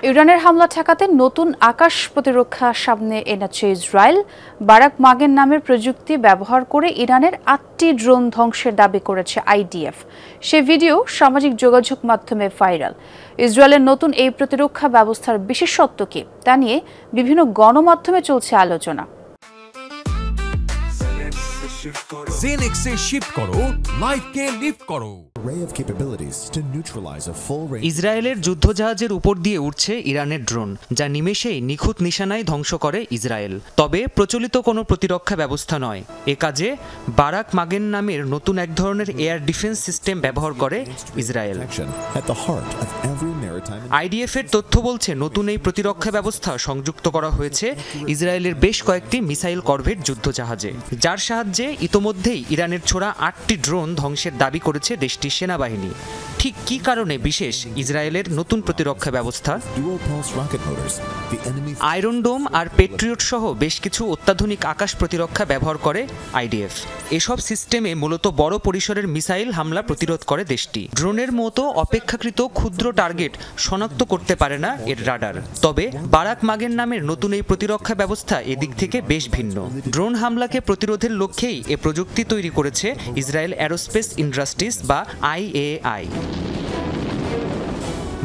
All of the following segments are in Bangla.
ইরানের হামলা ঠেকাতে নতুন আকাশ প্রতিরক্ষা সামনে এনেছে ইসরায়েল। বারাক মাগেন নামের প্রযুক্তি ব্যবহার করে ইরানের ৮টি ড্রোন ধ্বংসের দাবি করেছে আইডিএফ। সে ভিডিও সামাজিক যোগাযোগ মাধ্যমে ভাইরাল। ইসরায়েলের নতুন এই প্রতিরক্ষা ব্যবস্থার বিশেষত্ব কি তা নিয়ে বিভিন্ন গণমাধ্যমে চলছে আলোচনা। জেনেক্সে শিফট করো, লাইফকে লিফট করো। ইসরায়েলের যুদ্ধজাহাজের উপর দিয়ে উঠছে ইরানের ড্রোন, যা নিমেষেই নিখুঁত নিশানায় ধ্বংস করে ইসরায়েল। তবে প্রচলিত কোনো প্রতিরক্ষা ব্যবস্থা নয়। এ কাজে বারাক মাগেন নামের নতুন এক ধরনের এয়ার ডিফেন্স সিস্টেম ব্যবহার করে ইসরায়েল। আইডিএফ এর তথ্য বলছে, নতুন এই প্রতিরক্ষা ব্যবস্থা সংযুক্ত করা হয়েছে ইসরায়েলের বেশ কয়েকটি মিসাইল করভেট যুদ্ধজাহাজে, যার সাহায্যে ইতোমধ্যেই ইরানের ছোড়া ৮টি ড্রোন ধ্বংসের দাবি করেছে দেশটির সেনাবাহিনী। ঠিক কী কারণে বিশেষ ইসরায়েলের নতুন প্রতিরক্ষা ব্যবস্থা? আয়রন ডোম আর পেট্রিয়ট সহ বেশ কিছু অত্যাধুনিক আকাশ প্রতিরক্ষা ব্যবহার করে আইডিএফ। এসব সিস্টেমে মূলত বড় পরিসরের মিসাইল হামলা প্রতিরোধ করে দেশটি। ড্রোনের মতো অপেক্ষাকৃত ক্ষুদ্র টার্গেট শনাক্ত করতে পারে না এর রাডার। তবে বারাক মাগেন নামের নতুন এই প্রতিরক্ষা ব্যবস্থা এদিক থেকে বেশ ভিন্ন। ড্রোন হামলাকে প্রতিরোধের লক্ষ্যেই এ প্রযুক্তি তৈরি করেছে ইসরায়েল অ্যারোস্পেস ইন্ডাস্ট্রিজ বা আইএআই।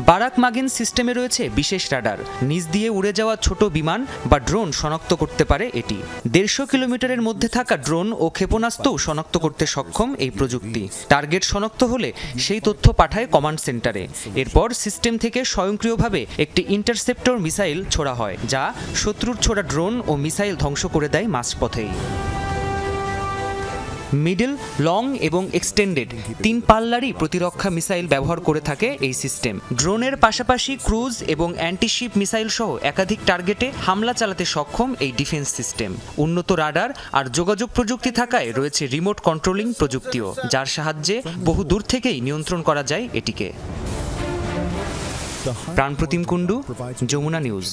বারাক মাগেন সিস্টেমে রয়েছে বিশেষ রাডার। নিচ দিয়ে উড়ে যাওয়া ছোট বিমান বা ড্রোন শনাক্ত করতে পারে এটি। 150 কিলোমিটারের মধ্যে থাকা ড্রোন ও ক্ষেপণাস্ত্রও শনাক্ত করতে সক্ষম এই প্রযুক্তি। টার্গেট শনাক্ত হলে সেই তথ্য পাঠায় কমান্ড সেন্টারে। এরপর সিস্টেম থেকে স্বয়ংক্রিয়ভাবে একটি ইন্টারসেপ্টর মিসাইল ছোড়া হয়, যা শত্রুর ছোড়া ড্রোন ও মিসাইল ধ্বংস করে দেয় মাঝপথেই। মিডল, লং এবং এক্সটেন্ডেড 3 পাল্লারই প্রতিরক্ষা মিসাইল ব্যবহার করে থাকে এই সিস্টেম। ড্রোনের পাশাপাশি ক্রুজ এবং অ্যান্টিশিপ মিসাইল সহ একাধিক টার্গেটে হামলা চালাতে সক্ষম এই ডিফেন্স সিস্টেম। উন্নত রাডার আর যোগাযোগ প্রযুক্তি থাকায় রয়েছে রিমোট কন্ট্রোলিং প্রযুক্তিও, যার সাহায্যে বহু দূর থেকেই নিয়ন্ত্রণ করা যায় এটিকে। প্রাণপ্রতিম কুণ্ডু, যমুনা নিউজ।